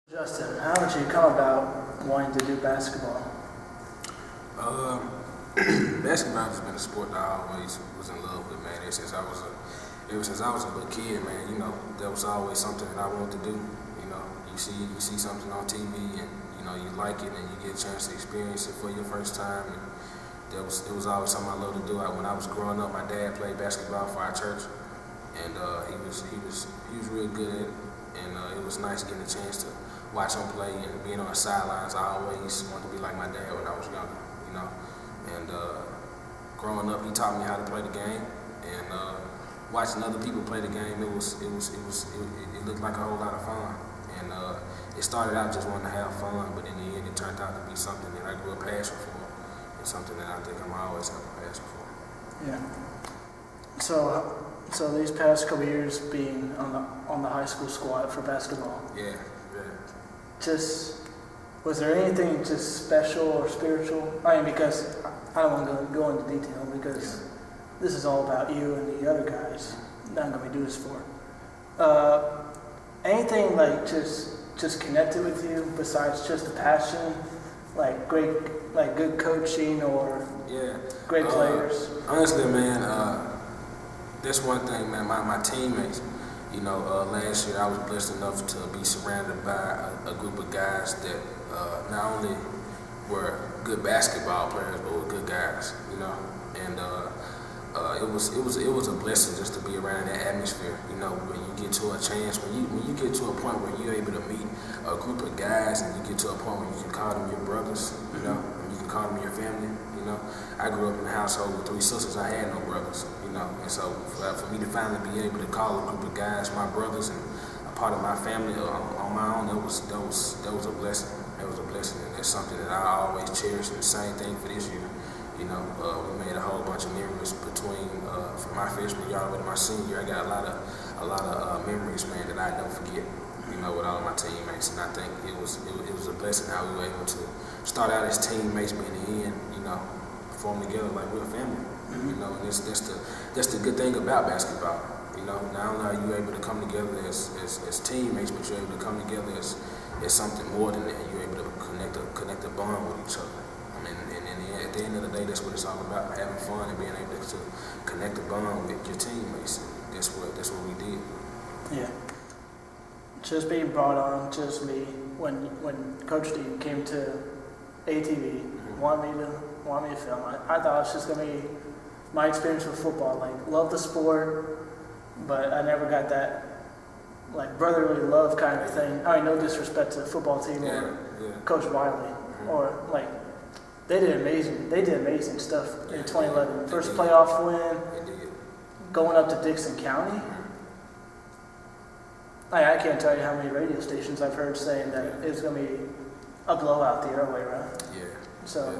Justin, how did you come about wanting to do basketball? Basketball has been a sport that I always was in love with, man. Ever since I was a little kid, man. You know, that was always something that I wanted to do. You know, you see something on TV, and you know you like it, and you get a chance to experience it for your first time. And it was always something I loved to do. When I was growing up, my dad played basketball for our church, and he was real good at it. And it was nice getting a chance to watch him play and being on the sidelines. I always wanted to be like my dad when I was younger, you know. And growing up, he taught me how to play the game. And watching other people play the game, it looked like a whole lot of fun. And it started out just wanting to have fun, but in the end, it turned out to be something that I grew a passion for, and something that I think I'm always have a passion for. Yeah. So these past couple years being on the high school squad for basketball. Yeah. Was there anything just special or spiritual? I mean, because I don't want to go into detail because this is all about you and the other guys that I'm going to do this for. Anything like just connected with you besides just the passion, like good coaching or great players? Honestly, man, that's one thing, man. My teammates. You know, last year I was blessed enough to be surrounded by a group of guys that not only were good basketball players, but were good guys. You know, and it was a blessing just to be around that atmosphere. You know, when you get to a chance, when you get to a point where you're able to meet a group of guys, and you get to a point where you can call them your brothers. You know, and you can call them your family. You know, I grew up in a household with 3 sisters. I had no brothers. You know, and so for me to finally be able to call a group of guys my brothers and a part of my family on my own, that was a blessing. That was a blessing, and that's something that I always cherish. And the same thing for this year. You know, we made a whole bunch of memories between from my freshman year all the way to my senior year. I got a lot of memories, man, that I don't forget. You know, with all of my teammates, and I think it was a blessing how we were able to start out as teammates, but in the end, you know, form together like we're a family. You know, and that's the good thing about basketball. You know, not only are you able to come together as teammates, but you're able to come together as something more than that. You're able to connect a bond with each other. I mean, and at the end of the day, that's what it's all about: having fun and being able to connect a bond with your teammates. And that's what we did. Yeah. Just being brought on, just me when Coach D came to ATV, wanted me to film. I thought it was just gonna be my experience with football. Like, love the sport, but I never got that like brotherly love kind of thing. I mean, no disrespect to the football team or Coach Wiley, or like they did amazing stuff in 2011. First playoff win, going up to Dixon County. I can't tell you how many radio stations I've heard saying that it's going to be a blowout the other way around. So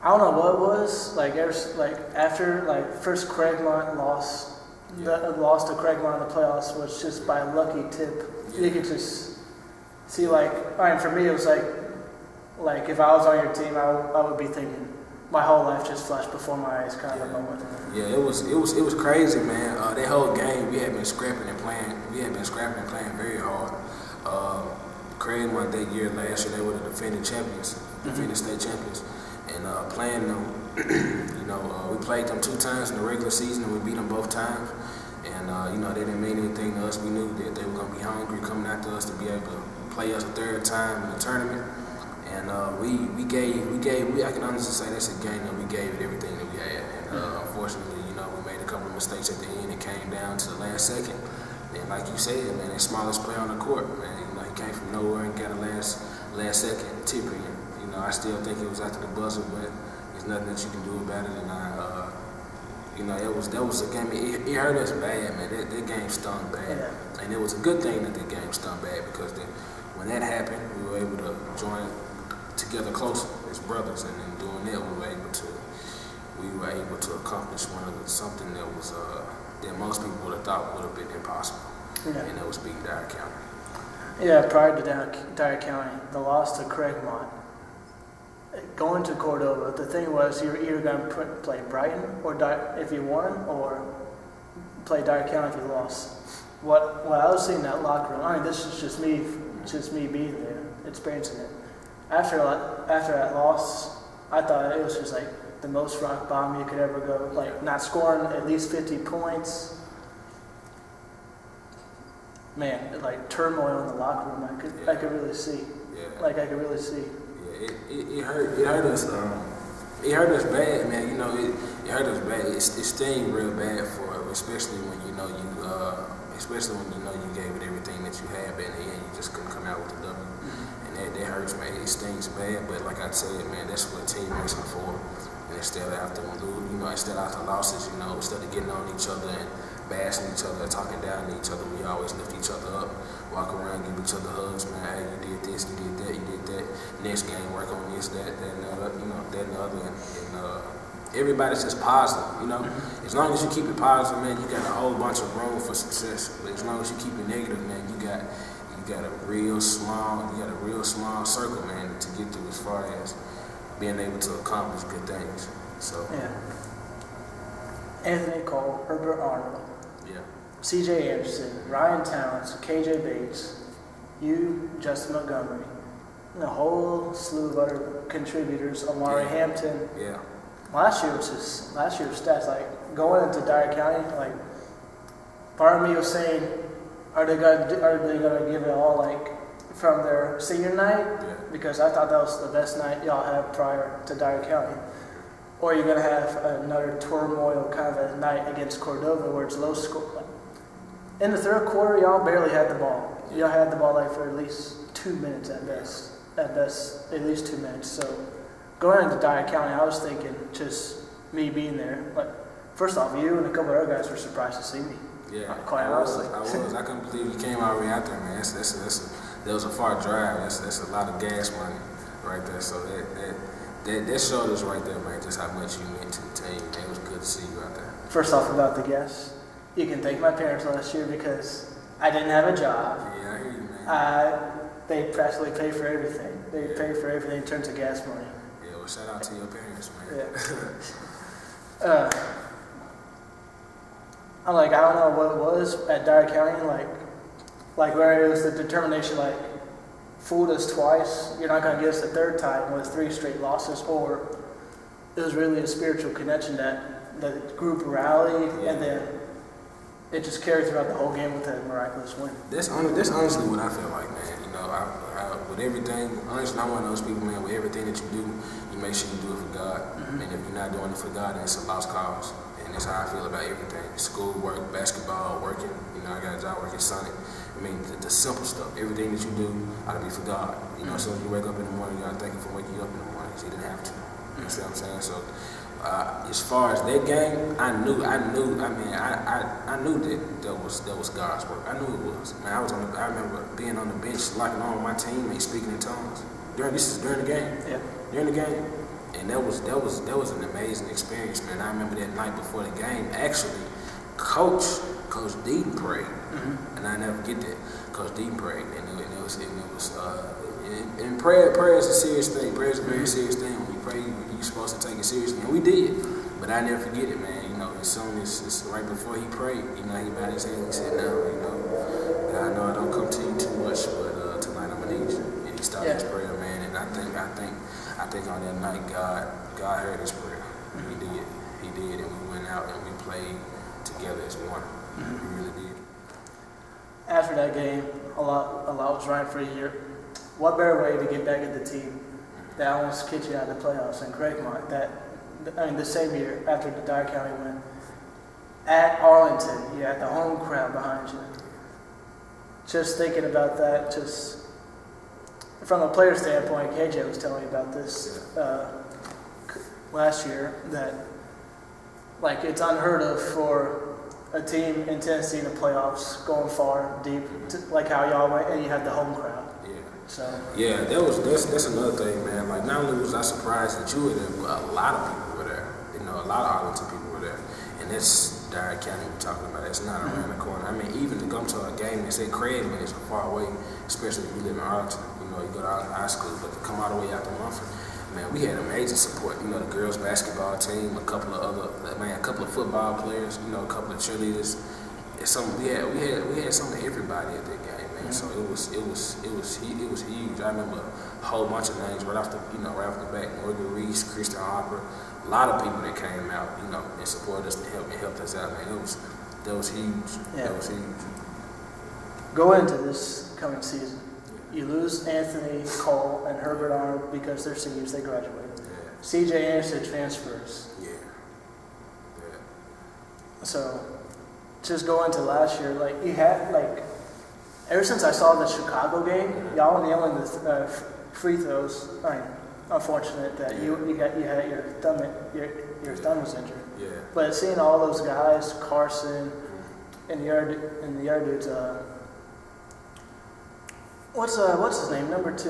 I don't know what it was like. After first Craigmont lost, the loss to Craigmont in the playoffs was just by a lucky tip. You could just see for me it was like if I was on your team, I would be thinking. My whole life just flashed before my eyes, kind of a moment. Yeah, it was crazy, man. That whole game, we had been scrapping and playing. Very hard. Craigmont that year, last year, they were the defending champions, defending state champions, and playing them. You know, we played them 2 times in the regular season, and we beat them both times. And you know, they didn't mean anything to us. We knew that they were going to be hungry coming after us to be able to play us a 3rd time in the tournament. And I can honestly say that's a game that we gave it everything that we had. And unfortunately, you know, we made a couple of mistakes at the end. It came down to the last second. And like you said, man, the smallest player on the court, man, you know, he came from nowhere and got a last second tip in. You know, I still think it was after the buzzer, but there's nothing that you can do about it. And you know, that was a game. It hurt us bad, man. That game stung bad. And it was a good thing that the game stung bad because when that happened, we were able to join together closer as brothers, and in doing that, we were able to accomplish something that was that most people would have thought would have been impossible, and that was beating Dyer County. Yeah, prior to Dyer County, the loss to Craigmont, going to Cordova, the thing was you were either going to play Brighton or if you won, or play Dyer County if you lost. what I was seeing in that locker room. I mean, this is just me being there, experiencing it. After that loss, I thought it was just like the most rock bottom you could ever go. Like not scoring at least 50 points. Man, like turmoil in the locker room. I could really see. Yeah. Like I could really see. Yeah, it hurt us. It hurt us bad, man. You know, it hurt us bad. It sting real bad for it, especially when especially when you gave it everything that you had, but in the end you just couldn't come out with the W. And that hurts, man. It stings bad, but like I said, man, that's what teammates are for. And instead of after losses, instead of getting on each other and bashing each other, talking down to each other, we always lift each other up, walk around, give each other hugs, man. Hey, you did this, you did that, you did that. Next game, work on this, that, and the other, that and the other. And everybody's just positive, As long as you keep it positive, man, you got a whole bunch of room for success. But as long as you keep it negative, man, you got a real small circle, man, to get through as far as being able to accomplish good things. So yeah. Anthony Cole, Herbert Arnold, yeah, C.J. Anderson, Ryan Towns, K.J. Bates, you, Justin Montgomery, and a whole slew of other contributors. Amari Hampton. Yeah. Last year's stats, like going into Dyer County, like part of me was saying, are they gonna give it all like from their senior night? Yeah. Because I thought that was the best night y'all had prior to Dyer County. Or you're gonna have another turmoil kind of a night against Cordova where it's low score. In the third quarter, y'all barely had the ball. Y'all had the ball like for at least 2 minutes at best. At least 2 minutes. So going into Dyer County, I was thinking just me being there. Like, first off, you and a couple of other guys were surprised to see me. Yeah, quite honestly. I couldn't believe you came all the way out there, man. That was a far drive. That's a lot of gas money right there. So that showed us right there, man, just how much you meant to the team. It was good to see you out there. First off, about the gas, you can thank my parents last year because I didn't have a job. Yeah, I hear you, man. They practically pay for everything. They pay for everything in terms of gas money. Yeah, well, shout out to your parents, man. Yeah. I don't know what it was at Dyer County, like where it was the determination, like, fooled us twice, you're not going to get us the third time with 3 straight losses, or it was really a spiritual connection that the group rallied, and then it just carried throughout the whole game with a miraculous win. That's honestly what I feel like, man. With everything, honestly, I'm one of those people, man, with everything that you do, you make sure you do it for God. And if you're not doing it for God, then it's a lost cause. And that's how I feel about everything. School, work, basketball, working. I got a job working Sonic. I mean, the simple stuff. Everything that you do ought to be for God. As soon as you wake up in the morning, you got to thank Him for waking you up in the morning. Because He didn't have to. You see what I'm saying? So, as far as that game, I knew that was God's work. I knew it was. Man, I remember being on the bench, locking on with my teammates, speaking in tongues. During the game. Yeah. During the game. And that was an amazing experience, man. I remember that night before the game, actually, Coach Deaton prayed, and I never get that. Coach Deaton prayed, and prayer is a serious thing. Prayer is a very serious thing. When you pray, you're supposed to take it seriously, and we did. But I never forget it, man. As soon as right before he prayed, he bowed his head and he said, "Now, I know I don't come to you too much, but tonight I'm gonna need you." And he started his prayer, man. And I think on that night, God heard his prayer. He did, and we went out and we played together as one. We really did. After that game, a lot was right for a year. What better way to get back at the team that almost kicked you out of the playoffs in Craigmont? The same year after the Dyer County win, at Arlington, you had the home crowd behind you. Just thinking about that, just from a player standpoint, KJ was telling me about this last year, that it's unheard of for a team in Tennessee in the playoffs going far, deep, like how y'all went, and you had the home crowd. Yeah. So. Yeah, that's another thing, man. Not only was I surprised that you were there, but a lot of people were there. A lot of Arlington people were there, and that's Dyer County we're talking about. It's not around the corner. I mean, even to come to a game and say Craigmont is far away, especially if you live in Arlington. You go to Arlington High School, but to come all the way out to Mumford, man, we had amazing support. The girls' basketball team, a couple of football players, a couple of cheerleaders. we had some of everybody at that game, man. So it was huge. I remember a whole bunch of names right off the bat. Montgomery, Christian Harper, a lot of people that came out, and supported us and helped us out, man. That was huge. Yeah. That was huge. Go into this coming season. You lose Anthony Cole and Herbert Arnold because they're seniors, they graduated. Yeah. CJ Anderson transfers. Yeah. So, just go into last year, you had, ever since I saw the Chicago game, y'all nailing the free throws. Unfortunate that you had your thumb was injured. Yeah. But seeing all those guys, Carson, and the other dudes, what's his name? Number 2.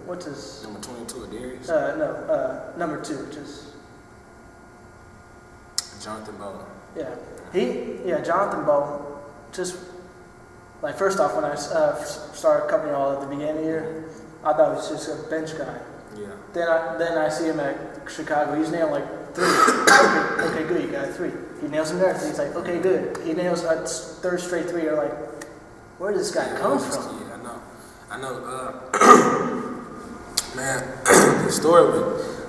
What's his? Number 22, Darius? No, number 2, just Jonathan Bowden. Yeah. Jonathan Bowden. Just first off, when I started covering all at the beginning of the year, I thought he was just a bench guy. Yeah. Then I see him at Chicago. He's nailed 3. okay, good. You got 3. He nails him there. He's like, okay, good. He nails a third straight 3. You're like, where did this guy come from? Yeah, I know. Man, the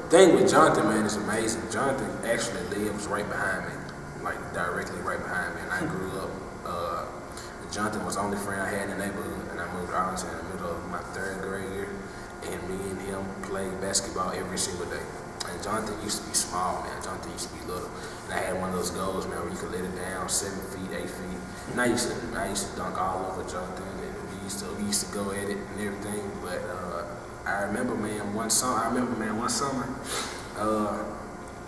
thing with Jonathan, man, is amazing. Jonathan actually lives right behind me, directly right behind me. And I grew up. Jonathan was the only friend I had in the neighborhood, and I moved to Arlington in the middle of my 3rd grade year. And me and him played basketball every single day. And Jonathan used to be small, man. Jonathan used to be little. And I had one of those goals, man, where you could let it down 7 feet, 8 feet. And I used to dunk all over Jonathan, and we used to go at it and everything. But I remember, man, one summer,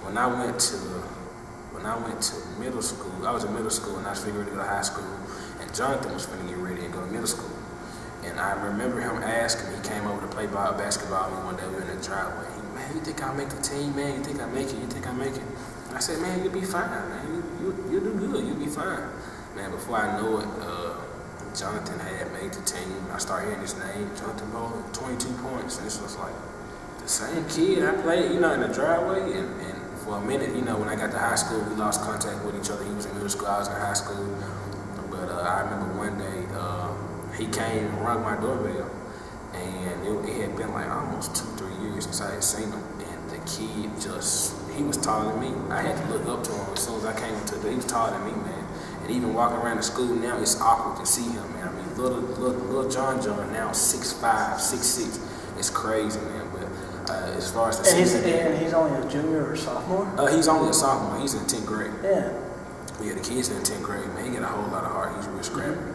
when I went to middle school, I was in middle school and I was figuring to go to high school, and Jonathan was finna get ready and go to middle school. And I remember him asking me, he came over to play basketball with me one day, we were in the driveway. Man, you think I'll make the team, man? You think I make it? And I said, man, you'll be fine, man. You'll do good, you'll be fine. Man, before I know it, Jonathan had made the team. I started hearing his name, Jonathan Bowden, 22 points. And this was like the same kid I played, in the driveway. And for a minute, when I got to high school, we lost contact with each other. He was in middle school, I was in high school. But I remember one day, he came and rang my doorbell, and it had been almost 2-3 years since I had seen him, and the kid he was taller than me. I had to look up to him as soon as I came into he was taller than me, man. And even walking around the school now, it's awkward to see him, man. I mean, little John now 6'5", 6'6", it's crazy, man. But as far as the and he's only a junior or sophomore? He's only a sophomore. He's in 10th grade. Yeah. Yeah, the kid's in 10th grade, man. He got a whole lot of heart. He's real scrappy. Man.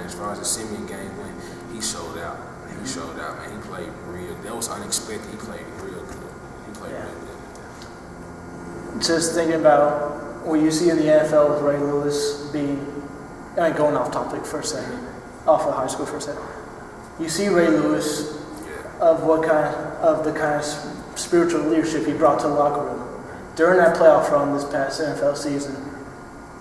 As far as the Simeon game went, he showed out. Man. He played real. That was unexpected. He played real good. Real good. Just thinking about what you see in the NFL with Ray Lewis going off topic for a second, off of high school for a second. You see Ray Lewis of the kind of spiritual leadership he brought to the locker room. During that playoff run this past NFL season,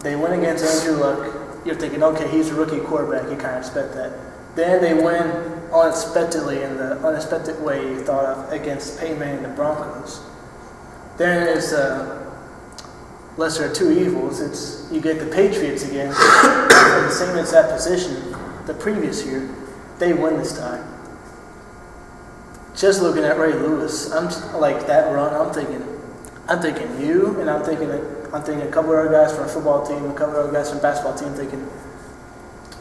they went against Andrew Luck. You're thinking, okay, he's a rookie quarterback. You kind of expect that. Then they win unexpectedly in the unexpected way you thought of against Peyton Manning and the Broncos. Then it's lesser of two evils. It's you get the Patriots again, in the same exact position the previous year. They win this time. Just looking at Ray Lewis, I'm that run. I'm thinking you, and I'm thinking a couple of other guys from a football team, a couple of other guys from a basketball team, thinking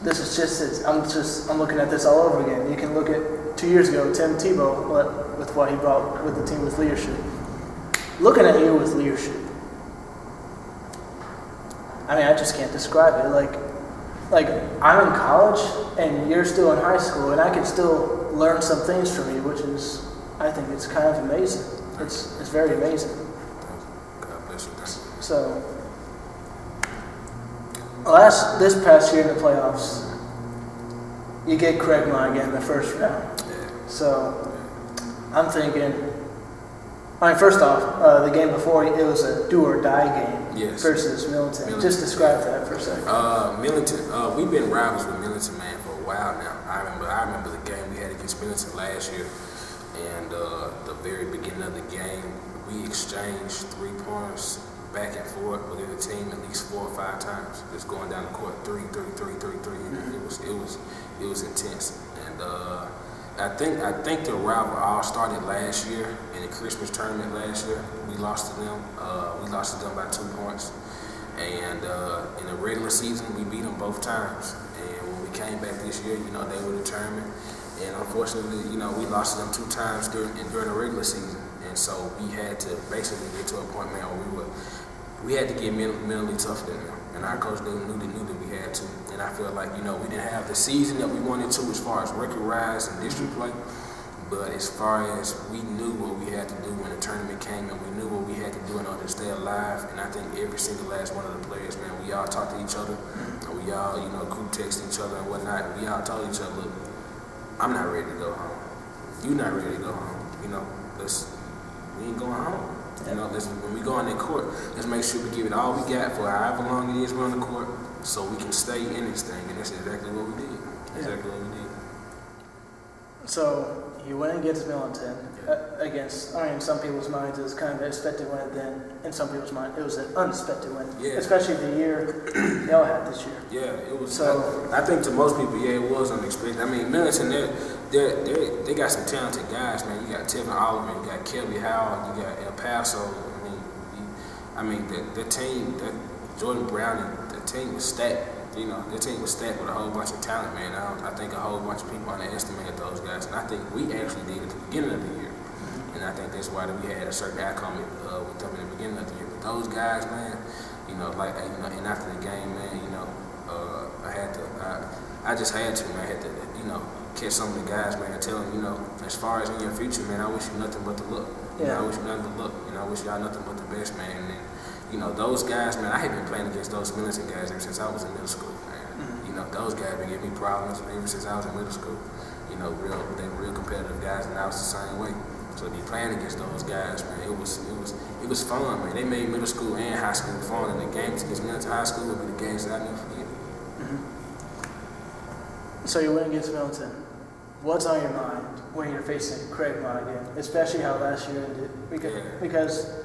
this is just. I'm looking at this all over again. You can look at 2 years ago, Tim Tebow, with what he brought with the team with leadership. Looking at you with leadership, I mean, I just can't describe it. Like I'm in college and you're still in high school, and I can still learn some things from you, which is, I think it's kind of amazing. It's very amazing. God bless you. So, this past year in the playoffs, you get Craig again in the first round. Yeah. So, I'm thinking. First off, the game before, it was a do-or-die game versus Millington. Just describe that for a second. Millington, we've been rivals with Millington, man, for a while now. I remember the game we had against Millington last year, and the very beginning of the game, we exchanged 3-pointers back and for it within the team at least 4 or 5 times. Just going down the court, 3, 3, 3, 3, 3. And it was intense. And I think the rivalry all started last year in the Christmas tournament last year. We lost to them. We lost to them by 2 points. And in the regular season, we beat them both times. And when we came back this year, they were determined. And unfortunately, we lost to them 2 times during the regular season. And so we had to basically get to a point, man, where we had to get mentally tougher than them. And our coach knew that we had to. And I feel like, we didn't have the season that we wanted to as far as record-wise and district play. But as far as we knew what we had to do when the tournament came, and we knew what we had to do in order to stay alive. And I think every single last one of the players, man, we all talked to each other. And we all, group text each other and whatnot. We all told each other, look, I'm not ready to go home. You're not ready to go home. We ain't going home. When we go on that court, let's make sure we give it all we got for however long it is we're on the court, so we can stay in this thing. And that's exactly what we did. Exactly what we did. So you went against Millington against, some people's minds it was kind of an expected win then, in some people's minds it was an unexpected win, especially the year y'all had this year. Yeah, it was. So I think to most people, it was unexpected. I mean, Millington, they got some talented guys, man. You got Tevin Oliver, you got Kelby Howell, you got El Paso. The team, that Jordan Brown, the team was stacked. Their team was stacked with a whole bunch of talent, man. I think a whole bunch of people underestimated those guys, and I think we actually did at the beginning of the year. And I think that's why we had a certain outcome with them in the beginning of the year. But those guys, man, and after the game, man, I just had to, man. I had to, catch some of the guys, man, and tell them, as far as in your future, man, I wish you nothing but the luck. I wish you nothing but luck. I wish y'all nothing but the best, man. And those guys, man, I had been playing against those Millington guys ever since I was in middle school, man. Those guys been giving me problems ever since I was in middle school. They were real competitive guys, and I was the same way. So to be playing against those guys, man, it was fun, man. They made middle school and high school fun, and the games against Millington High School would be the games that I never forget. So you went against Millington. What's on your mind when you're facing Craigmont again, especially how last year ended? Because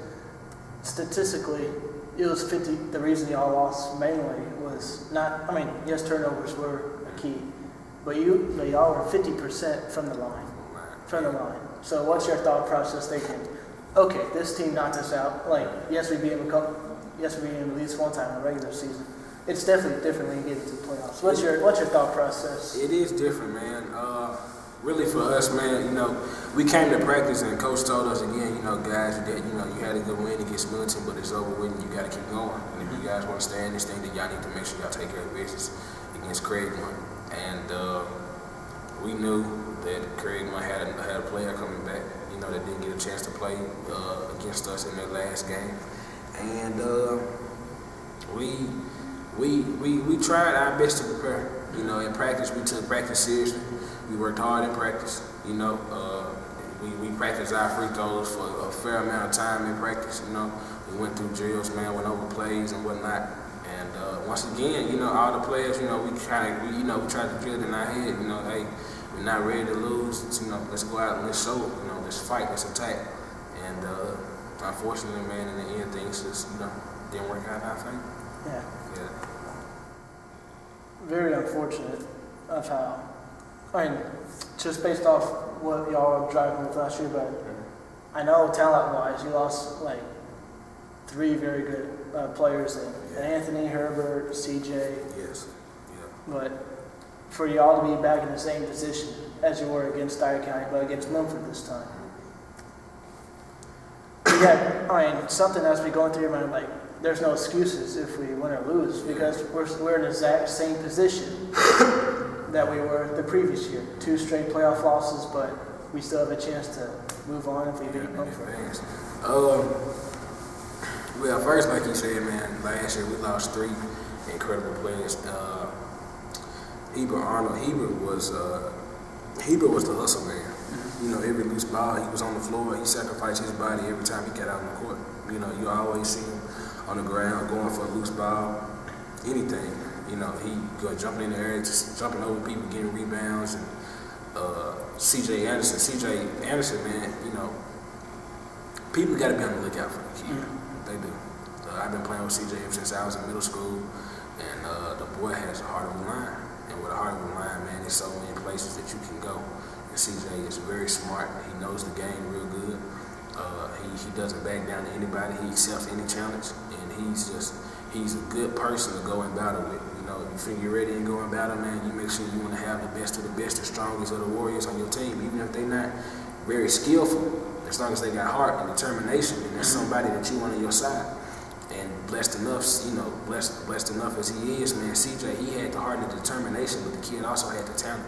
statistically, it was 50. The reason y'all lost mainly was not. Yes, turnovers were a key, but y'all were 50% from the line. So what's your thought process thinking? Okay, this team knocked us out. Yes, we beat them at least one time in the regular season. It's definitely different when you get into the playoffs. What's your thought process? It is different, man. Really for us, man, we came to practice and coach told us again, guys, that you had a good win against Millington, but it's over with and you got to keep going. And if you guys want to stay in this thing, then y'all need to make sure y'all take care of business against Craigmont. And we knew that Craigmont had a player coming back, that didn't get a chance to play against us in their last game. And we tried our best to prepare. In practice, we took practice seriously. We worked hard in practice. We practiced our free throws for a fair amount of time in practice. We went through drills, man, went over plays and whatnot. And once again, all the players, we tried to drill it in our head. Hey, we're not ready to lose. Let's go out and let's show it. Let's fight, let's attack. And unfortunately, man, in the end, things just didn't work out in our favor. Yeah. Very unfortunate of how. Just based off what y'all were driving with last year, but I know talent-wise, you lost 3 very good players in Anthony, Herbert, CJ. Yes. Yeah. But for y'all to be back in the same position as you were against Dyer County, but against Milford this time. Something has to be going through your mind, there's no excuses if we win or lose because we're in the exact same position that we were the previous year. 2 straight playoff losses, but we still have a chance to move on if we beat Milford. Well, first, like you said, man, last year we lost 3 incredible players. Heber was the hustle man. Every loose ball, he was on the floor. He sacrificed his body every time he got out on the court. You always see him on the ground going for a loose ball, anything. He go jumping in the air, just jumping over people, getting rebounds. And CJ Anderson, man, people got to be on the lookout for the kid. They do. I've been playing with CJ ever since I was in middle school, and the boy has a heart of a lion. And with a heart of a lion, man, there's so many places that you can go. And CJ is very smart. He knows the game real good. He doesn't back down to anybody. He accepts any challenge, and he's a good person to go in battle with. You know, if you feel you're ready and go in battle, man, you make sure you want to have the best of the best, the strongest of the warriors on your team, even if they're not very skillful. As long as they got heart and determination, and there's somebody that you want on your side. And blessed enough, you know, blessed enough as he is, man, CJ, he had the heart and the determination, but the kid also had the talent.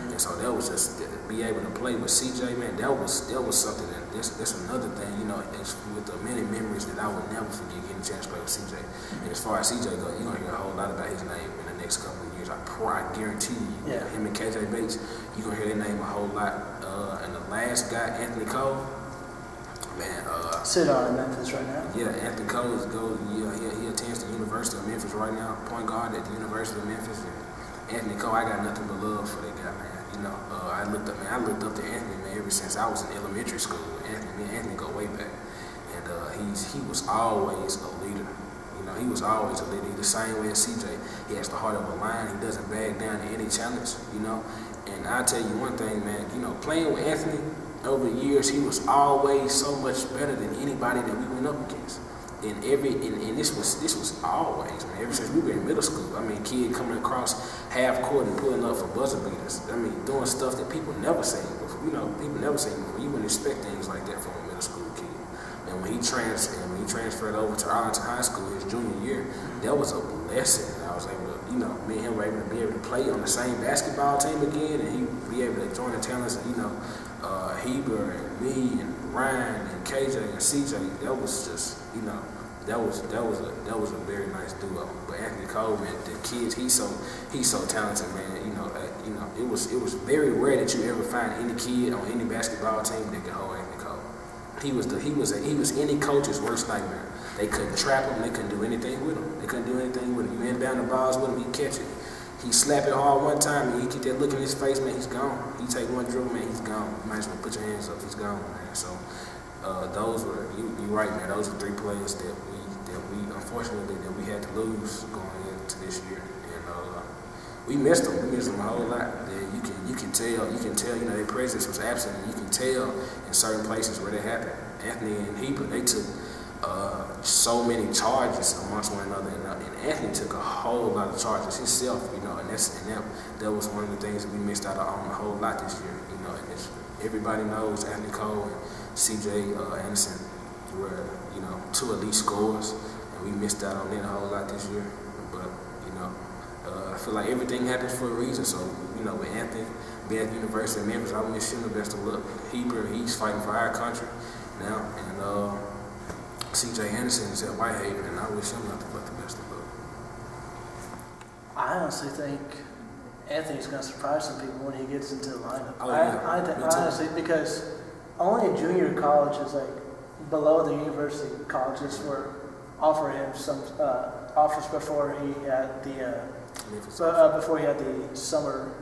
And so that was just, to be able to play with CJ, man, that was something that's another thing, you know, it's with the many memories that I would never forget getting a chance to play with CJ. And as far as CJ goes, you're going to hear a whole lot about his name in the next couple of years. I guarantee you. Yeah. Him and KJ Bates, you're going to hear their name a whole lot. And the last guy, Anthony Cole, man, sit on in Memphis right now. Yeah, Anthony Cole he attends the University of Memphis right now, point guard at the University of Memphis. And Anthony Cole, I got nothing but love for that guy, man. You know, I looked up to Anthony, man, ever since I was in elementary school. Me and Anthony go way back, and he was always a leader. You know, he was always a leader. He's the same way as CJ. He has the heart of a lion. He doesn't back down to any challenge. You know, and I tell you one thing, man. You know, playing with Anthony over the years, he was always so much better than anybody that we went up against. And this was always, man, ever since we were in middle school. I mean, kid coming across half court and pulling up for buzzer beaters. I mean, doing stuff that people never seen before. You know, people never seen before. You wouldn't expect things like that from a middle school kid. And when he transferred over to Arlington High School his junior year, that was a blessing. I was able to, you know, me and him were able to be able to play on the same basketball team again, and he be able to join the talents of, you know, Heber and me and Ryan and KJ and CJ. That was just, you know, that was a very nice duo. But Anthony Cole, man, the kids, he's so talented, man. You know, it was very rare that you ever find any kid on any basketball team that could hold Anthony Cole. He was any coach's worst nightmare. They couldn't trap him. They couldn't do anything with him. You inbound the balls with him, he'd catch it. He slap it hard one time, and he get that look in his face, man, he's gone. He take one dribble, man, he's gone. You might as well put your hands up, he's gone, man. So those were, you're right, man, those are three players that we unfortunately, that we had to lose going into this year. And we missed them a whole lot. You can tell, you know, their presence was absent, and you can tell in certain places where they happened. Anthony and Heber, they took so many charges amongst one another, and Anthony took a whole lot of charges himself, you know, and that was one of the things that we missed out on a whole lot this year, you know. And everybody knows Anthony Cole and CJ Anderson were, you know, two elite scorers, and we missed out on that a whole lot this year. But, you know, I feel like everything happens for a reason. So, you know, with Anthony being at the University of Memphis, I wish him the best of luck. Heber, he's fighting for our country now, and CJ Anderson is at Whitehaven, and I wish him nothing but the best of luck. I honestly think Anthony's going to surprise some people when he gets into the lineup. Oh, yeah. I honestly, because only junior colleges, like below the university colleges, were offering him some offers before he had the summer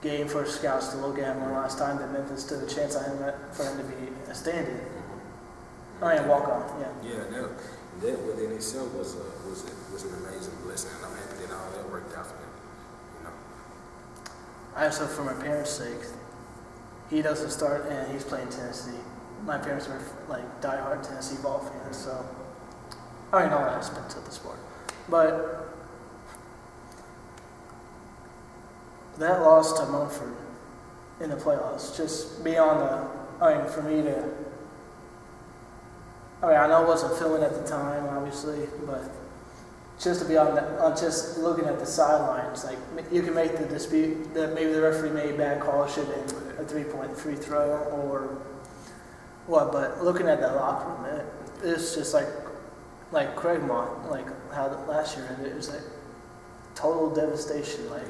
game for scouts to look at him one last time. That Memphis took a chance on him for him to be a stand-in. I mean, walk on, yeah. Yeah, that within itself was an amazing blessing, and I'm happy that all that worked out for him. You know. I also, for my parents' sake, he doesn't start, and he's playing Tennessee. My parents are like diehard Tennessee ball fans, so I mean all aspects of the sport. But that loss to Mumford in the playoffs, just beyond for me to. I know I wasn't filming at the time, obviously, but just to be on just looking at the sidelines, like you can make the dispute that maybe the referee made a bad call, should have been a 3-point free throw or what. But looking at that locker room, it's just like Craigmont, like how last year ended. It was like total devastation. Like,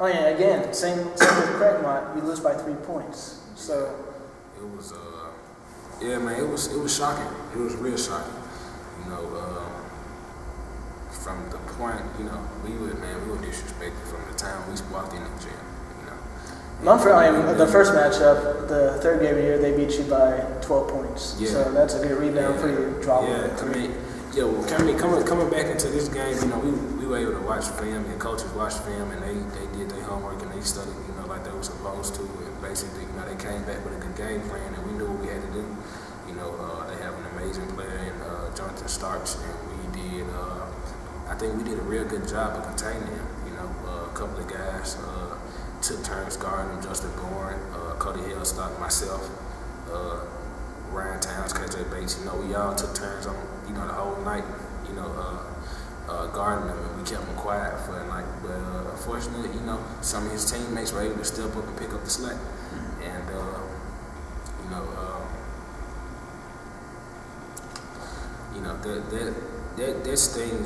again, same with Craigmont, we lose by 3 points. So it was. Yeah, man, it was shocking. It was real shocking. You know, from the point, you know, we were disrespected from the time we walked in the gym. You know, Montgomery, the first matchup, the third game of the year, they beat you by 12 points. Yeah. So that's a good rebound for you. Coming back into this game, we were able to watch film, and coaches watched film, and they did their homework and they studied, like they were supposed to. And basically, they came back with a good game plan, and we knew what we had to do. They have an amazing player in Jonathan Starks, and we did. I think we did a real good job of containing him. A couple of guys took turns guarding him, Justin Bourne, Cody Hillstock, myself, Ryan Towns, KJ Bates. We all took turns on, the whole night, guarding him, and we kept him quiet for the night. But unfortunately, some of his teammates were able to step up and pick up the slack. And,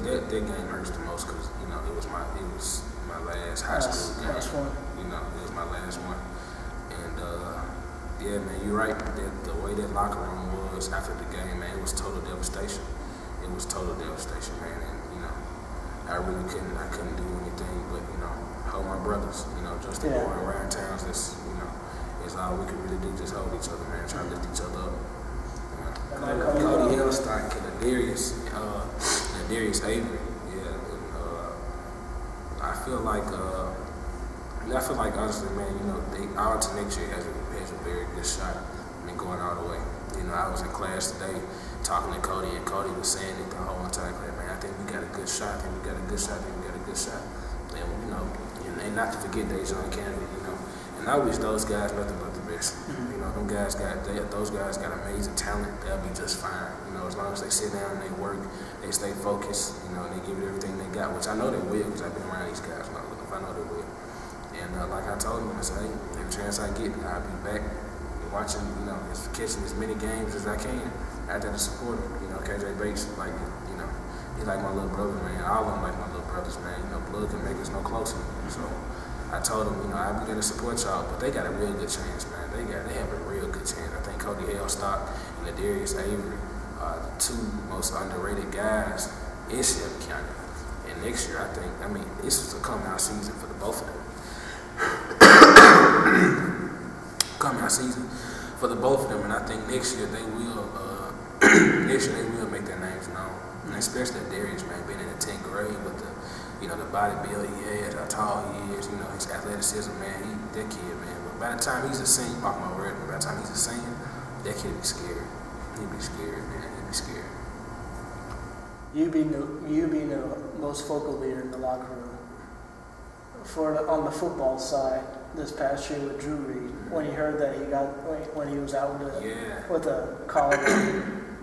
that game hurts the most because, it was my last high school game. Last one. It was my last one. And, yeah, man, you're right. The way that locker room was after the game, man, it was total devastation. It was total devastation, man. And, I really couldn't do anything but, hold my brothers. Justin Bourne and Ryan Towns, that's all we could really do, just hold each other, man, try to lift each other up. Cody Hillstock and Darius Avery, I feel like honestly, man, Arlington next year has a very good shot. Going all the way. I was in class today talking to Cody, and Cody was saying it the whole entire class, man, I think we got a good shot, and, and not to forget Dejon Kennedy, and I wish those guys nothing but the best. Those guys got amazing talent. They'll be just fine. As long as they sit down and they work, they stay focused, and they give it everything they got, which I know they will because I've been around these guys long enough. I know they will. And like I told them, I said, hey, every chance I get, I'll be back watching, catching as many games as I can. I had to support him. KJ Bates, he's like my little brother, man. All of them like my little brothers, man. Blood can make us no closer. So I told him, I'll be there to support y'all, but they got a real good chance, man. They have a real good chance. I think Cody Hillstock and Darius Avery are the two most underrated guys in Shelby County. And next year, this is a come-out season for the both of them. Come-out season for the both of them, and I think next year they will. Make their names known, and especially Darius, man, being in the 10th grade with the body build he has, how tall he is, his athleticism, man. That kid, man. But by the time he's a senior, by the time he's a senior, that kid be scared. He'd be scared, man. He'd be scared. You being the most vocal leader in the locker room on the football side this past year with Drew Reed, when he heard that when he was out with a college,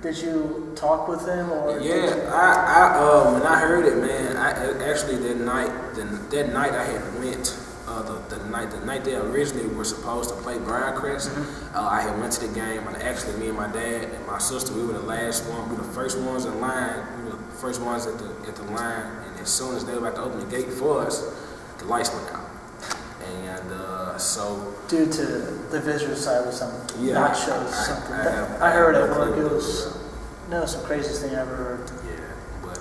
did you talk with him or? Yeah, I when I heard it, man, actually that night I had went. The night they originally were supposed to play Bryan-Crest, I had went to the game, and actually me and my dad and my sister, we were the last one, we were the first ones in line, we were the first ones at the line, and as soon as they were about to open the gate for us, the lights went out. And so due to the visitor side or something, not shows something. I heard at work, it was some craziest thing I ever heard. Yeah, but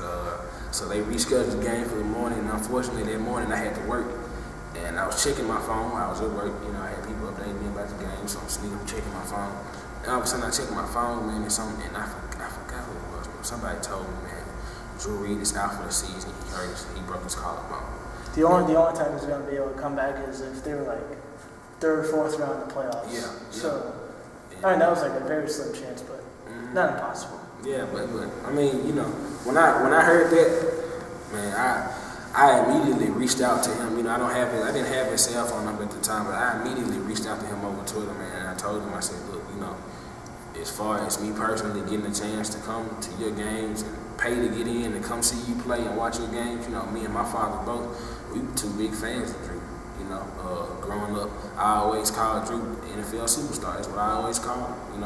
so they rescheduled the game for the morning, and unfortunately that morning I had to work. And I was checking my phone. I was at work, I had people updating me about the game, so I'm sneaking checking my phone. And all of a sudden I checked my phone, man, and I forgot who it was. Somebody told me, man, Drew Reed is out for the season. He broke his collarbone. The only time he's going to be able to come back is if they were like third, fourth round in the playoffs. Yeah. So, that was like a very slim chance, but not impossible. Yeah, but when I heard that, man, I immediately reached out to him. I didn't have his cell phone number at the time, but I immediately reached out to him over Twitter, man. And I told him, I said, look, as far as me personally getting a chance to come to your games and pay to get in and come see you play and watch your games, me and my father both, we were two big fans of Drew. Growing up, I always called Drew the NFL superstar. That's what I always called him.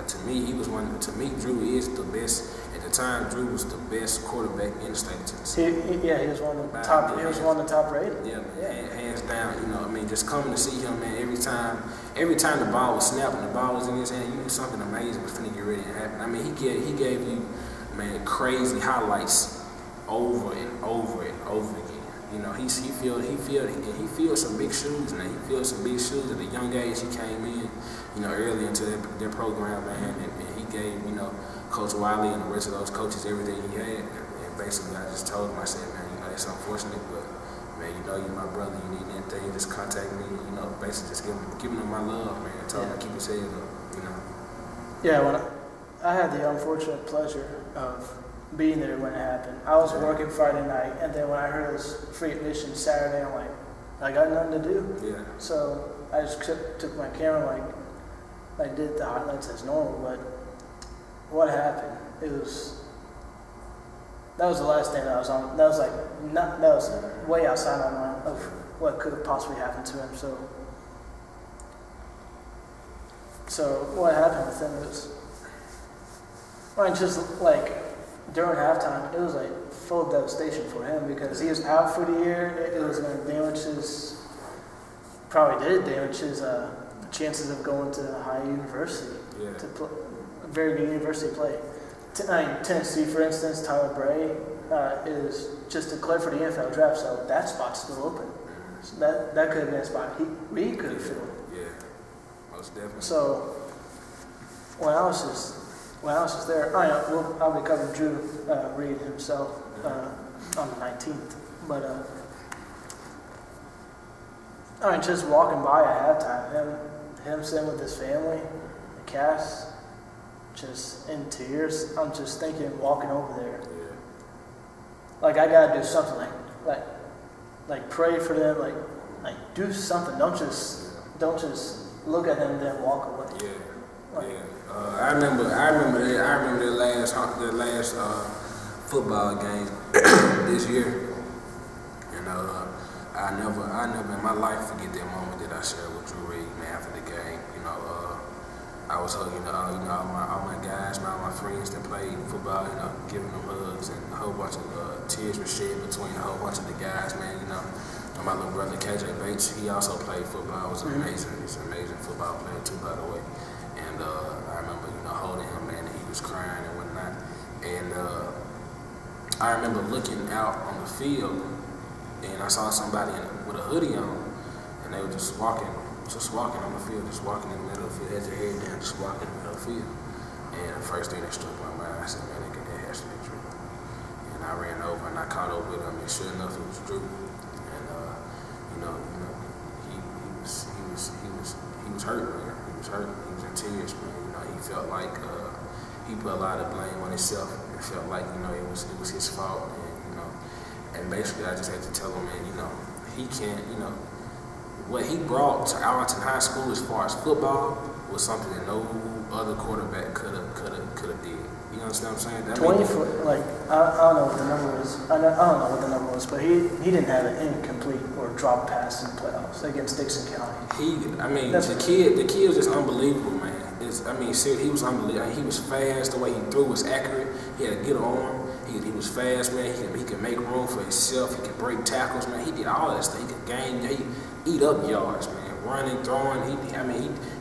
To me, he was one. To me, Drew is the best. At the time, Drew was the best quarterback in the state of Tennessee. He was one of the top. He was one of the top rated. Yeah, hands down. Just coming to see him, man. Every time the ball was snapping, the ball was in his hand, you knew something amazing was finna get ready to happen. He gave you, man, crazy highlights over and over and over again. you know, he filled some big shoes, man. He filled some big shoes at a young age. He came in, you know, early into their program, man, and he gave, you know, Coach Wiley and the rest of those coaches everything he had. And basically, I just told him, I said, man, you know, it's unfortunate, but man, you know, you're my brother. You need anything, just contact me. You know, basically just giving him my love, man. Told him to keep his head up, you know. Yeah, when I had the unfortunate pleasure of being there when it happened. I was working Friday night, and then when I heard it was free admission Saturday, I'm like, I got nothing to do. Yeah. So I just took my camera, like did the highlights as normal. But what happened? That was the last thing that I was on. That was that was way outside my mind of what could have possibly happened to him. So what happened with him was, just like during halftime, it was like full devastation for him because he was out for the year. It was going to damage probably did damage his chances of going to a high university, to play, a very good university play. Tennessee, for instance, Tyler Bray is just declared for the NFL draft, so that spot's still open. So that could have been a spot we could have filled. Yeah, most definitely. So when I was just there, I'll be covering Drew Reed himself on the 19th. But just walking by at halftime, him sitting with his family, the cast, just in tears. I'm just thinking, walking over there, like I gotta do something, like pray for them, like do something. Don't just look at them and then walk away. I remember the last football game this year, and I never in my life forget that moment that I shared with Drew Reed, man, after the game. You know, I was hugging all my guys, all my friends that played football, you know, giving them hugs, and a whole bunch of tears were shed between a whole bunch of the guys, man. You know, and my little brother KJ Bates, he also played football. Was amazing. He's an amazing football player too, by the way. And I remember, you know, holding him, man, and he was crying and whatnot. And I remember looking out on the field, and I saw somebody with a hoodie on, and they were just walking on the field, just walking in the middle of the field, had their head down, just walking in the middle of the field. And the first thing that struck my mind, I said, man, that has to be Drew. And I ran over and I caught up with him, and sure enough, it was Drew. And he was hurt, man. He was hurt. He was in tears, man. You know, he felt like he put a lot of blame on himself. It felt like, you know, it was his fault, and you know, and basically I just had to tell him, man, you know, he can't, you know, what he brought to Arlington High School as far as football was something that no other quarterback could have did. You understand what I'm saying? 20 foot, like I don't know what the number was. I don't know what the number was, but he didn't have an incomplete or drop pass in the playoffs against Dixon County. The kid was just unbelievable, man. Seriously, he was unbelievable. He was fast. The way he threw was accurate. He had a good arm. He was fast, man. He could make room for himself. He could break tackles, man. He did all that stuff. He could gain. He eat up yards, man. Running, throwing.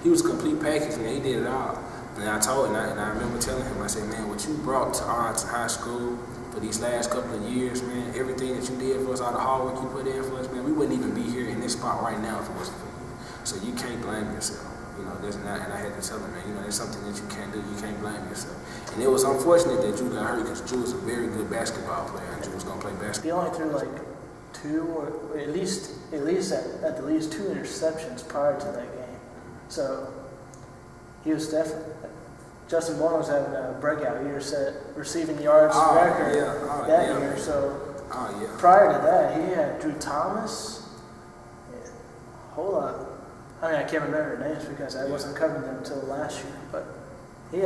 He was a complete package, man. He did it all. And I remember telling him, I said, man, what you brought to Arlington High School for these last couple of years, man, everything that you did for us, all the hard work you put in for us, man, we wouldn't even be here in this spot right now if it wasn't for you. So you can't blame yourself. You know, and I had to tell him, man, you know, there's something that you can't do. You can't blame yourself. And it was unfortunate that Drew got hurt because Drew was a very good basketball player, and Drew was going to play basketball. He only threw like two, or at least at the least two interceptions prior to that game. So he was definitely. Justin Bourne was having a breakout year, set receiving yards record year. So prior to that, he had Drew Thomas. Yeah, a whole lot. I mean, I can't remember their names because I wasn't covering them until last year. But he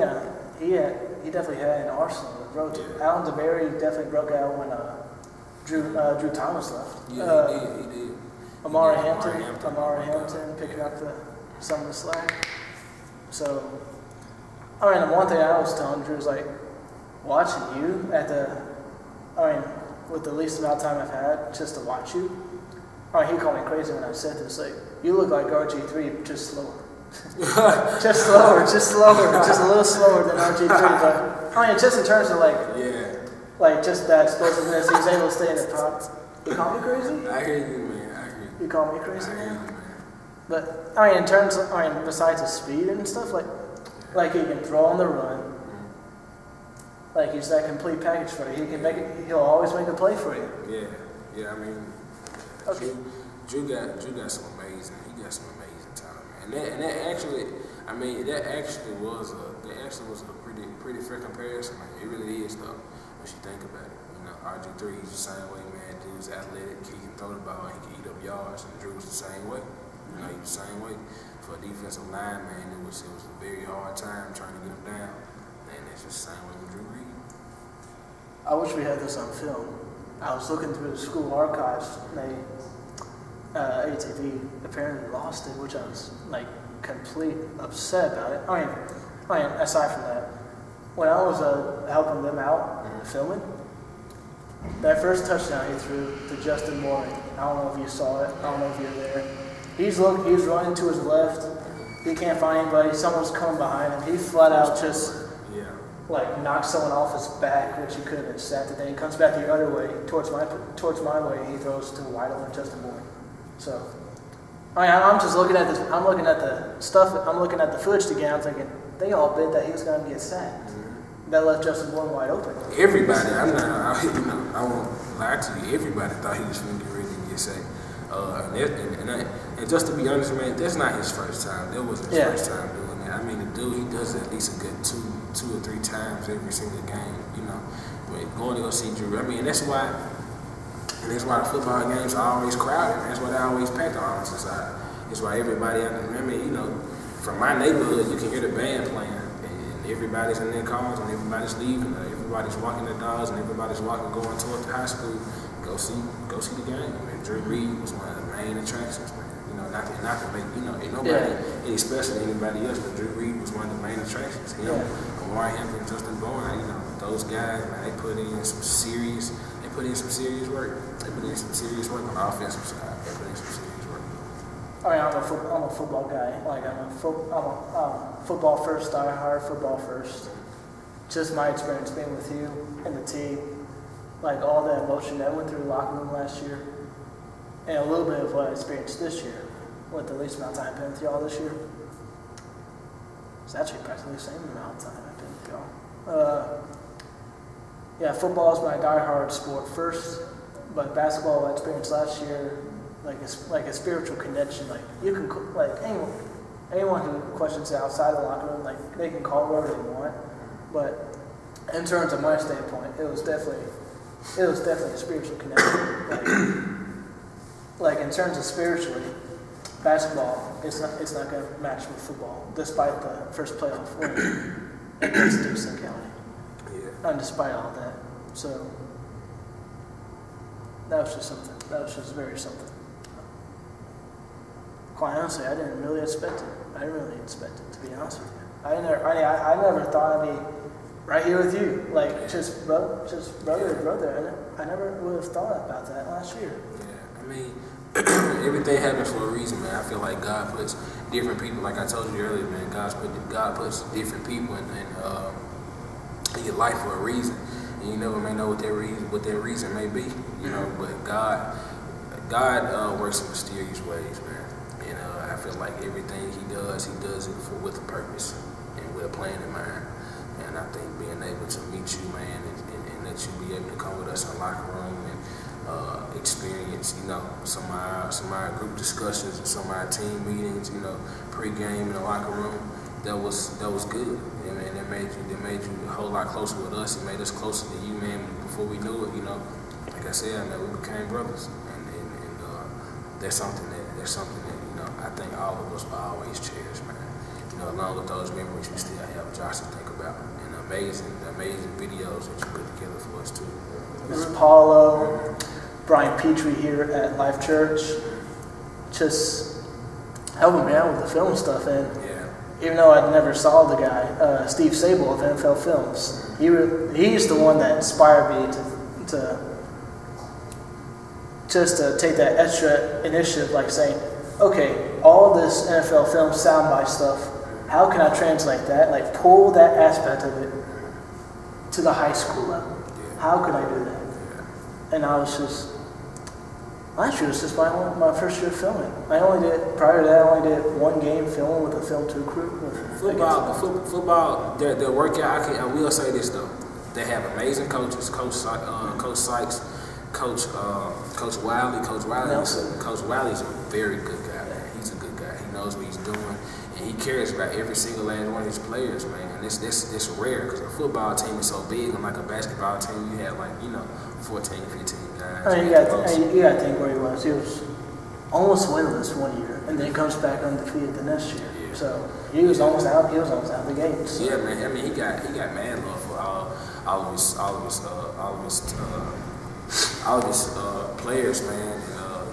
definitely had an arsenal to throw to. Alan DeBerry definitely broke out when Drew Thomas left. Yeah, he did. Amari Hampton picking up some of the slack. So. The one thing I was telling Drew is like, watching you with the least amount of time I've had just to watch you. He called me crazy when I said this. Like, you look like RG3, just slower. just slower, just a little slower than RG3. But just in terms of like just that explosiveness, he was able to stay in the pocket. You call me crazy? I hear you, man. I hear you. You call me crazy, I hear you, man? man. But I mean, in terms of, besides his speed and stuff, like he can throw on the run. Like he's that complete package for you. He can make it. He'll always make a play for you. Yeah. I mean, okay. Drew got some amazing. He got some amazing talent, man. And that actually, I mean, that actually was a pretty fair comparison. Like, it really is though, once you think about it. You know, RG3, he's the same way, man. Dude's athletic. He can throw the ball. He can eat up yards. And Drew's the same way. You know, he's the same way. For a defensive line, man, it was a very hard time trying to get him down. And it's just the same way with Drew Reed. I wish we had this on film. I was looking through the school archives. They ATV apparently lost it, which I was like complete upset about it. I mean, aside from that, when I was helping them out filming, that first touchdown he threw to Justin Moore. I don't know if you saw it. I don't know if you were there. He's running to his left. He can't find anybody. Someone's coming behind him. He flat out just like knocks someone off his back, which he could have been sacked. And then he comes back the other way towards my way, and he throws to wide open Justin Moore. So, I mean, I'm just looking at this. I'm looking at the stuff. I'm looking at the footage again. I'm thinking they all bet that he was going to get sacked. That left Justin Moore wide open. Everybody, I won't lie to you. Everybody thought he was going to get ready to get sacked. And just to be honest, man, that's not his first time. That wasn't his first time doing that. I mean, the dude, he does it at least a good two or three times every single game. You know, but going to go see Drew. I mean, that's why the football games are always crowded. That's why they always packed on the side. That's why everybody. I mean, you know, from my neighborhood, you can hear the band playing, and everybody's in their cars, and everybody's leaving. Everybody's walking their dogs, and everybody's going towards the high school. Go see the game. I mean, Drew Reed was one of the main attractions, man. You know, not to make, you know, ain't nobody any special than anybody else, but Drew Reed was one of the main attractions. You know, Amari Hampton, Justin Bowen, you know, those guys, man, they put in some serious work. They put in some serious work on the offensive side. They put in some serious work. I mean, I'm a football guy. Like I'm a football first, diehard football first. Just my experience being with you and the team. Like all that emotion that went through the locker room last year, and a little bit of what I experienced this year, with the least amount of time I've been with y'all this year. It's actually practically the same amount of time I've been with y'all. Yeah, football is my diehard sport first, but basketball I experienced last year, like a spiritual connection. Like you can anyone who questions it outside the locker room, like they can call whatever they want, but in terms of my standpoint, it was definitely a spiritual connection. Like in terms of spiritually, basketball, it's not going to match with football, despite the first playoff win against Dixon County. And despite all that, so that was just something. That was just very something. Quite honestly, I didn't really expect it. I didn't really expect it, to be honest with you. I never thought I'd be right here with you, like just brother to brother. I never would have thought about that last year. Yeah, I mean, everything happens for a reason, man. I feel like God puts different people, like I told you earlier, man. God puts different people in your life for a reason, and you never may know what their reason may be, you know. But God works in mysterious ways, man. And I feel like everything He does it with a purpose and with a plan in mind. And I think being able to meet you, man, and let you be able to come with us in the locker room and experience, you know, some of our group discussions and some of our team meetings, you know, pre-game in the locker room, that was good. And it made you a whole lot closer with us. It made us closer to you, man. Before we knew it, you know, like I said, man, we became brothers, and that's something that you know I think all of us will always cherish, man. You know, along with those memories, we still have Josh to think about, and amazing videos that you put together for us too. Mr. Paulo, Brian Petrie here at Life Church, just helping me out with the film stuff, and even though I never saw the guy, Steve Sable of NFL Films, he's the one that inspired me to take that extra initiative, like saying, okay, all this NFL film soundbite stuff, how can I translate that? Like pull that aspect of it to the high school level. How can I do that? And I was just, Last year was just my first year filming. Prior to that, I only did one game filming with a Film 2 crew. Football, their workout, I will say this though. They have amazing coaches, Coach Sykes, Coach Wiley. Coach Wiley's a very good guy, man. He's a good guy. He knows what he's doing, and he cares about every single last one of his players, man. And it's rare because a football team is so big, and like a basketball team, you have 14, 15 guys. I mean, you got to think where he was. He was almost winless one year, and then he comes back undefeated the next year. Yeah. So he was almost out. He was almost out of the gates. Yeah, man. I mean, he got mad love for all of his players, man.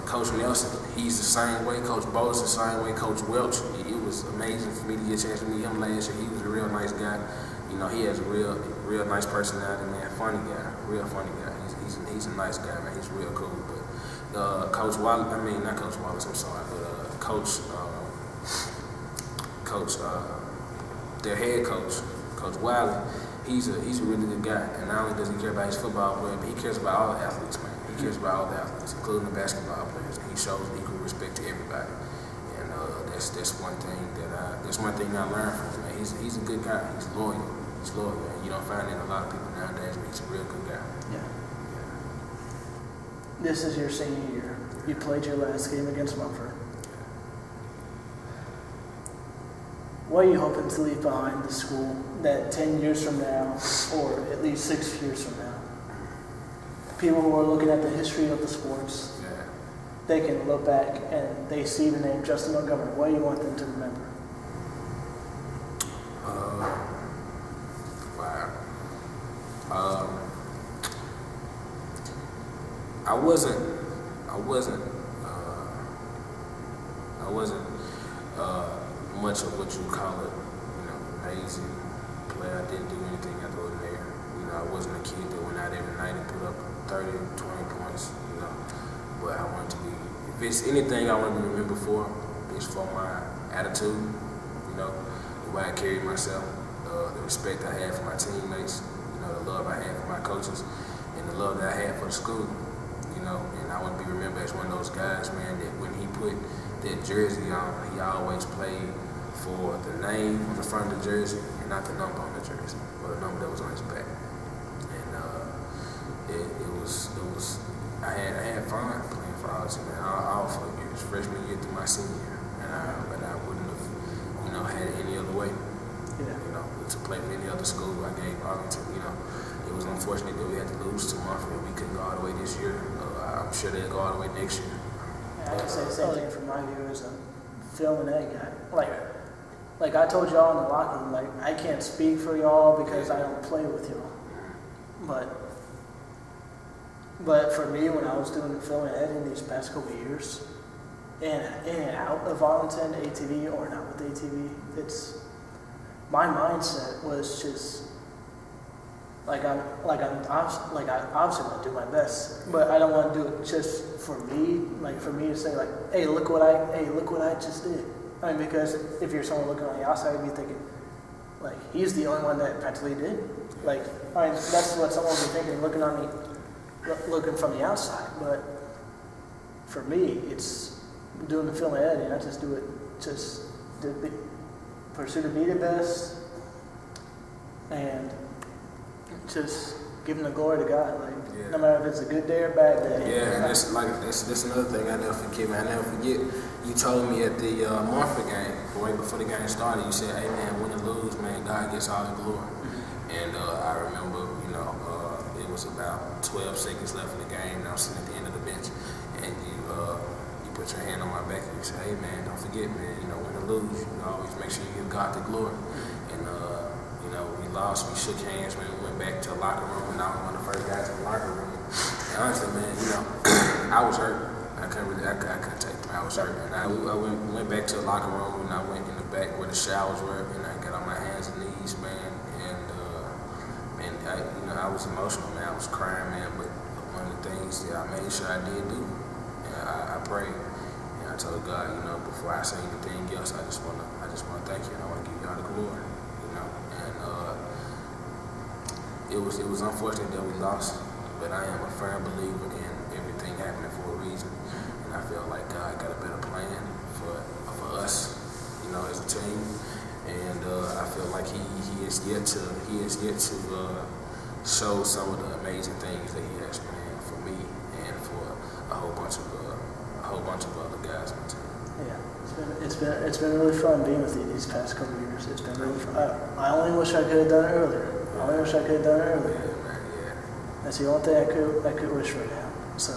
Coach Nelson, he's the same way. Coach Bowles the same way. Coach Welch, it was amazing for me to get a chance to meet him last year. He was a real nice guy. He has a real nice personality, man. Funny guy, real funny guy. He's a nice guy, man. He's real cool. But Coach Wallace, not Coach Wallace, I'm sorry, but their head coach, Coach Wiley, he's a really good guy. And not only does he care about his football player, but he cares about all the athletes, man. He cares about all the athletes, including the basketball players. And he shows equal respect to everybody. And that's one thing I learned from him, man. He's a good guy. He's loyal. He's loyal, man. You don't find that in a lot of people nowadays, but he's a real good guy. Yeah. This is your senior year. You played your last game against Montgomery. What are you hoping to leave behind the school that 10 years from now, or at least 6 years from now, people who are looking at the history of the sports, they can look back and they see the name Justin Montgomery? What do you want them to remember? I wasn't much of what you call it, amazing player. I didn't do anything out of ordinary. I wasn't a kid that went out every night and put up 30, 20 points, But I wanted to be, if it's anything I want to be remembered for, it's for my attitude, the way I carried myself, the respect I had for my teammates, the love I had for my coaches, and the love that I had for the school, and I want to be remembered as one of those guys, man, that when he put that jersey on, he always played for the name on the front of the jersey and not the number on the jersey, or the number that was on his back. And I had fun playing for Arlington, man, all 4 years, freshman year through my senior year, and I wouldn't have, had it any other way. To play for any other school. I gave Arlington, it was unfortunate that we had to lose to Montgomery. We couldn't go all the way this year. I'm sure they'll go all the way next year. Yeah, I can say the same thing from my view as a film and ed guy. Like I told y'all in the locker room, I can't speak for y'all because I don't play with y'all. But for me, when I was doing the film and ed in these past couple of years, in and out of Arlington, ATV or not with ATV, my mindset was just I obviously want to do my best, but I don't want to do it just for me. For me to say hey, look what I just did. I mean, because if you're someone looking on the outside, you'd be thinking, he's the only one that practically did. That's what someone would be thinking, looking from the outside. But for me, it's doing the film and editing. I just do it just to pursue to be the best, and just giving the glory to God. No matter if it's a good day or a bad day. Yeah, and that's another thing I never forget, man. I never forget. You told me at the Montford game, right before the game started, you said, "Hey man, win or lose, man, God gets all the glory." And I remember, it was about 12 seconds left in the game, and I was sitting at the end of the bench, and you put your hand on my back and you said, "Hey man, don't forget, man, win or lose, always make sure you give God the glory." And we lost, we shook hands, man, we went back to the locker room, and I was one of the first guys in the locker room. And honestly, man, I was hurt. I couldn't take it. I was hurt. And I went back to the locker room, and I went in the back where the showers were, and I got on my hands and knees, man, and I was emotional, man. I was crying, man, but one of the things that I made sure I did do, I prayed, and I told God, before I say anything else, I just wanna thank you, and I wanna give y'all the glory, and it was unfortunate that we lost, but I am a firm believer in everything happening for a reason, and I feel like God got a better plan for us, you know, as a team, and I feel like he is yet to show some of the amazing things that he has planned for me and for a whole bunch of other guys on the team. Yeah, it's been really fun being with you these past couple of years. It's been really fun. I only wish I could have done it earlier. Yeah, man, yeah. That's the only thing I could wish right now. So.